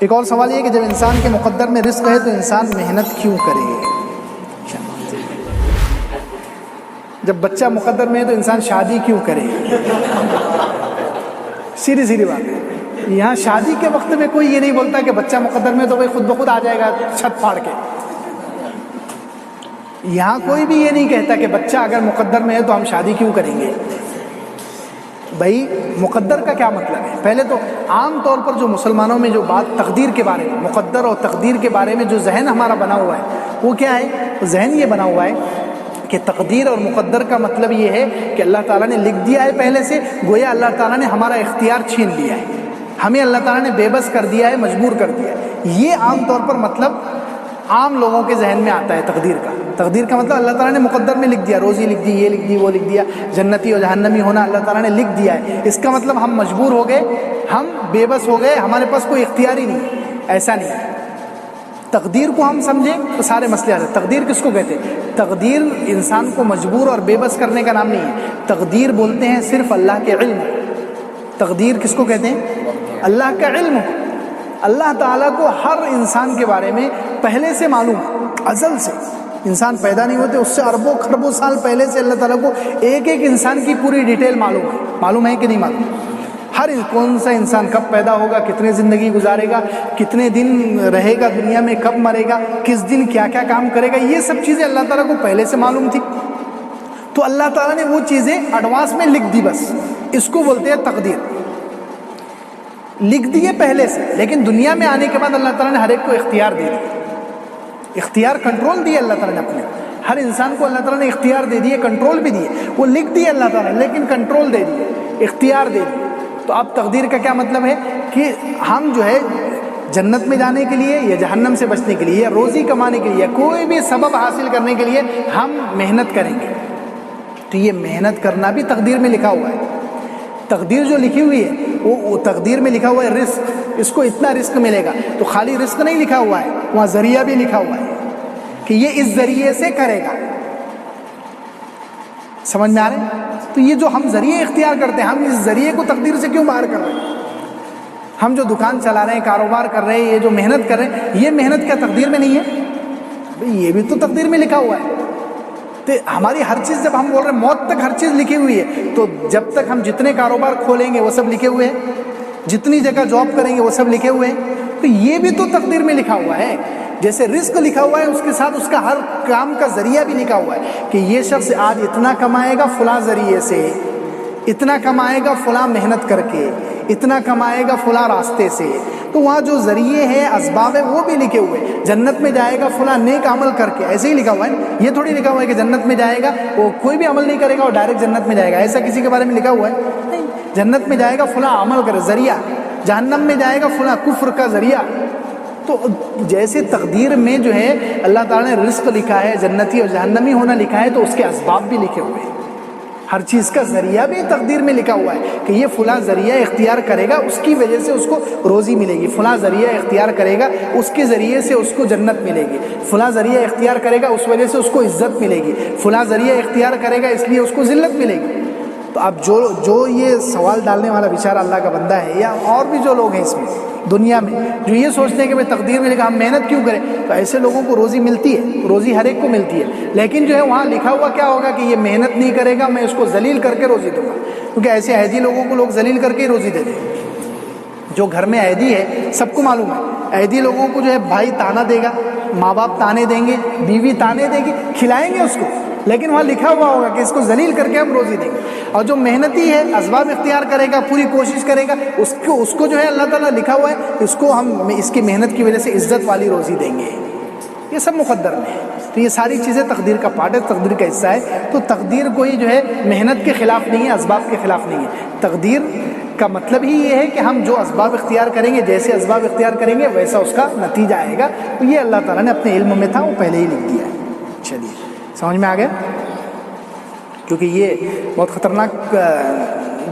ایک اور سوال یہ کہ جب انسان کے مقدر میں رزق ہے تو انسان محنت کیوں کرے؟ جب بچہ مقدر میں ہے تو انسان شادی کیوں کرے؟ سیدھی بات ہے. یہاں شادی کے وقت میں کوئی یہ نہیں بولتا کہ بچہ مقدر میں تو بھائی خود بخود آ جائے گا چھت پھاڑ کے. یہاں کوئی بھی یہ نہیں کہتا کہ بچہ اگر مقدر میں ہے تو ہم شادی کیوں کریں گے. بھائی مقدر کا کیا مطلب ہے؟ پہلے تو عام طور پر جو مسلمانوں میں جو بات تقدیر کے بارے میں، مقدر اور تقدیر کے بارے میں جو ذہن ہمارا بنا ہوا ہے وہ کیا ہے؟ ذہن یہ بنا ہوا ہے کہ تقدیر اور مقدر کا مطلب یہ ہے کہ اللہ تعالیٰ نے لکھ دیا ہے پہلے سے، گویا اللہ تعالیٰ نے ہمارا اختیار چھین لیا ہے، ہمیں اللہ تعالیٰ نے بے بس کر دیا ہے، مجبور کر دیا ہے. یہ عام طور پر مطلب عام لوگوں کے ذہن میں آتا ہے تقدیر کا. تقدیر کا مطلب اللہ تعالیٰ نے مقدر میں لکھ دیا، روزی لکھ دی، یہ لکھ دی، وہ لکھ دیا، جنتی اور جہنمی ہونا اللہ تعالیٰ نے لکھ دیا ہے. اس کا مطلب ہم مجبور ہو گئے، ہم بے بس ہو گئے، ہمارے پاس کوئی اختیار ہی نہیں. ایسا نہیں ہے. تقدیر کو ہم سمجھیں تو سارے مسئلے آ جاتے. تقدیر کس کو کہتے ہیں؟ تقدیر انسان کو مجبور اور بے بس کرنے کا نام نہیں ہے. تقدیر بولتے ہیں صرف اللہ کے علم. تقدیر کس کو کہتے ہیں؟ اللہ کا علم. اللہ تعالیٰ کو ہر انسان کے بارے میں پہلے سے معلوم، ازل سے. انسان پیدا نہیں ہوتے اس سے اربوں خربوں سال پہلے سے اللہ تعالیٰ کو ایک ایک انسان کی پوری ڈیٹیل معلوم ہے کہ نہیں معلوم؟ ہر کون سا انسان کب پیدا ہوگا، کتنے زندگی گزارے گا، کتنے دن رہے گا دنیا میں، کب مرے گا، کس دن کیا کیا کام کرے گا، یہ سب چیزیں اللہ تعالیٰ کو پہلے سے معلوم تھی. تو اللہ تعالیٰ نے وہ چیزیں ایڈوانس میں لکھ دی. بس اس کو بولتے ہیں تقدیر. لکھ دیے پہلے سے، لیکن دنیا میں آنے کے بعد اللہ تعالیٰ نے ہر ایک کو اختیار دے دیا. اختیار، کنٹرول دیے اللہ تعالیٰ نے اپنے ہر انسان کو. اللہ تعالیٰ نے اختیار دے دیے، کنٹرول بھی دیے. وہ لکھ دیے اللہ تعالیٰ نے، لیکن کنٹرول دے دیے، اختیار دے دیے. تو اب تقدیر کا کیا مطلب ہے کہ ہم جو ہے جنت میں جانے کے لیے یا جہنم سے بچنے کے لیے یا روزی کمانے کے لیے یا کوئی بھی سبب حاصل کرنے کے لیے ہم محنت کریں گے. تو یہ محنت کرنا بھی تقدیر میں لکھا ہوا ہے. تقدیر جو لکھی ہوئی ہے وہ تقدیر میں لکھا ہوا ہے رزق. اس کو اتنا رزق ملے گا. تو خالی رزق نہیں لکھا ہوا ہے، وہاں ذریعہ بھی لکھا ہوا ہے کہ یہ اس ذریعے سے کرے گا. سمجھ میں آ رہے ہیں؟ تو یہ جو ہم ذریعے اختیار کرتے ہیں، ہم اس ذریعے کو تقدیر سے کیوں باہر کر رہے ہیں؟ ہم جو دکان چلا رہے ہیں، کاروبار کر رہے ہیں، یہ جو محنت کر رہے ہیں، یہ محنت کیا تقدیر میں نہیں ہے؟ یہ بھی تو تقدیر میں لکھا ہوا ہے. تو ہماری ہر چیز، جب ہم بول رہے ہیں موت تک ہر چیز لکھی ہوئی ہے، تو جب تک ہم جتنے کاروبار کھولیں گے وہ سب لکھے ہوئے ہیں، جتنی جگہ جاب کریں گے وہ سب لکھے ہوئے ہیں. تو یہ بھی تو تقدیر میں لکھا ہوا ہے. جیسے رزق لکھا ہوا ہے، اس کے ساتھ اس کا ہر کام کا ذریعہ بھی لکھا ہوا ہے کہ یہ شخص آج اتنا کمائے گا فلاں ذریعے سے، اتنا کمائے گا فلاں محنت کر کے، اتنا کمائے گا فلاں راستے سے. تو وہاں جو ذریعے ہیں، اسباب ہیں، وہ بھی لکھے ہوئے. جنت میں جائے گا فلاں نیک عمل کر کے، ایسے ہی لکھا ہوا ہے. یہ تھوڑی لکھا ہوا ہے کہ جنت میں جائے گا وہ کوئی بھی عمل نہیں کرے گا اور ڈائریکٹ جنت میں جائے گا. ایسا کسی کے بارے میں لکھا ہوا ہے؟ نہیں. جنت میں جائے گا فلاں عمل کرے، ذریعہ. جہنم میں جائے گا فلاں کفر کا ذریعہ. تو جیسے تقدیر میں جو ہے اللہ تعالیٰ نے رزق لکھا ہے، جنتی اور جہنمی ہونا لکھا ہے، تو اس کے اسباب بھی لکھے ہوئے ہیں. ہر چیز کا ذریعہ بھی تقدیر میں لکھا ہوا ہے کہ یہ فلاں ذریعہ اختیار کرے گا، اس کی وجہ سے اس کو روزی ملے گی. فلاں ذریعہ اختیار کرے گا، اس کے ذریعے سے اس کو جنت ملے گی. فلاں ذریعہ اختیار کرے گا، اس وجہ سے اس کو عزت ملے گی. فلاں ذریعہ اختیار کرے گا، اس لیے اس کو ذلت ملے گی. تو اب جو یہ سوال ڈالنے والا بیچارہ اللہ کا بندہ ہے، یا اور بھی جو لوگ ہیں اس میں دنیا میں جو یہ سوچتے ہیں کہ بھائی تقدیر میں لکھا ہم محنت کیوں کریں، تو ایسے لوگوں کو روزی ملتی ہے، روزی ہر ایک کو ملتی ہے. لیکن جو ہے وہاں لکھا ہوا کیا ہوگا کہ یہ محنت نہیں کرے گا، میں اس کو ذلیل کر کے روزی دوں گا. کیونکہ ایسے عہدی لوگوں کو لوگ ذلیل کر کے ہی روزی دیتے ہیں. جو گھر میں عہدی ہے سب کو معلوم ہے، عہدی لوگوں کو جو ہے بھائی تانا دے گا، ماں باپ تانے دیں گے، بیوی تانے دے گی، کھلائیں گے اس کو، لیکن وہاں لکھا ہوا ہوگا کہ اس کو ذلیل کر کے ہم روزی دیں گے. اور جو محنتی ہے، اسباب اختیار کرے گا، پوری کوشش کرے گا، اس کو جو ہے اللہ تعالیٰ لکھا ہوا ہے اس کو ہم اس کی محنت کی وجہ سے عزت والی روزی دیں گے. یہ سب مقدر میں ہے. تو یہ ساری چیزیں تقدیر کا پارٹ ہے، تقدیر کا حصہ ہے. تو تقدیر کوئی جو ہے محنت کے خلاف نہیں ہے، اسباب کے خلاف نہیں ہے. تقدیر کا مطلب ہی یہ ہے کہ ہم جو اسباب اختیار کریں گے، جیسے اسباب اختیار کریں گے ویسا اس کا نتیجہ آئے گا. تو یہ اللہ تعالیٰ نے اپنے علم میں تھا، وہ پہلے ہی لکھ دیا ہے. چلیے سمجھ میں آ گیا؟ کیونکہ یہ بہت خطرناک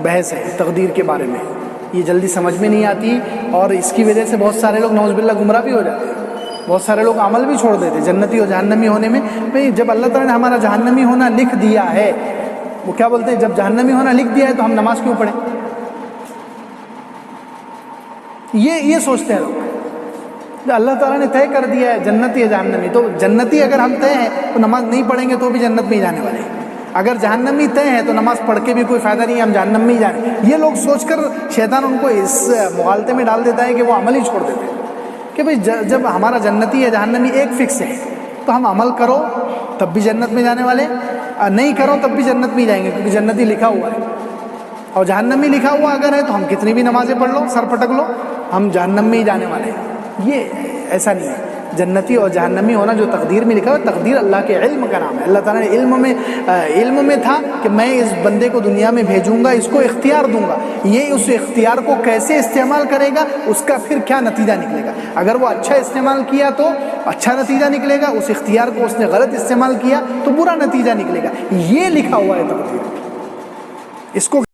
بحث ہے تقدیر کے بارے میں، یہ جلدی سمجھ میں نہیں آتی، اور اس کی وجہ سے بہت سارے لوگ نعوذ باللہ گمراہ بھی ہو جاتے ہیں. بہت سارے لوگ عمل بھی چھوڑ دیتے جنتی اور جہنمی ہونے میں. بھئی جب اللہ تعالیٰ نے ہمارا جہنمی ہونا لکھ دیا ہے، وہ کیا بولتے ہیں، جب جہنمی ہونا لکھ دیا ہے تو ہم نماز کیوں پڑھیں؟ یہ سوچتے ہیں لوگ. اللہ تعالیٰ نے طے کر دیا ہے جنتی یا جہنمی، تو جنتی اگر ہم طے ہیں تو نماز نہیں پڑھیں گے تو بھی جنت میں ہی جانے والے ہیں، اگر جہنمی طے ہے تو نماز پڑھ کے بھی کوئی فائدہ نہیں ہے، ہم جہنم میں ہی جانے. یہ لوگ سوچ کر شیطان ان کو اس مغالطے میں ڈال دیتا ہے کہ وہ عمل ہی چھوڑ دیتے ہیں کہ بھئی جب ہمارا جنتی یا جہنمی ایک فکس ہے تو ہم عمل کرو تب بھی جنت میں جانے والے، نہیں کرو تب بھی جنت میں ہی جائیں گے، کیونکہ جنتی لکھا ہوا ہے. اور جہنمی لکھا ہوا اگر ہے تو ہم کتنی بھی نمازیں پڑھ لو، سر پٹک لو، ہم جہنم میں ہی جانے والے ہیں. یہ ایسا نہیں ہے. جنتی اور جہنمی ہونا جو تقدیر میں لکھا ہوا، تقدیر اللہ کے علم کا نام ہے. اللہ تعالیٰ نے علم میں تھا کہ میں اس بندے کو دنیا میں بھیجوں گا، اس کو اختیار دوں گا، یہ اس اختیار کو کیسے استعمال کرے گا، اس کا پھر کیا نتیجہ نکلے گا. اگر وہ اچھا استعمال کیا تو اچھا نتیجہ نکلے گا، اس اختیار کو اس نے غلط استعمال کیا تو برا نتیجہ نکلے گا. یہ لکھا ہوا ہے تقدیر. اس کو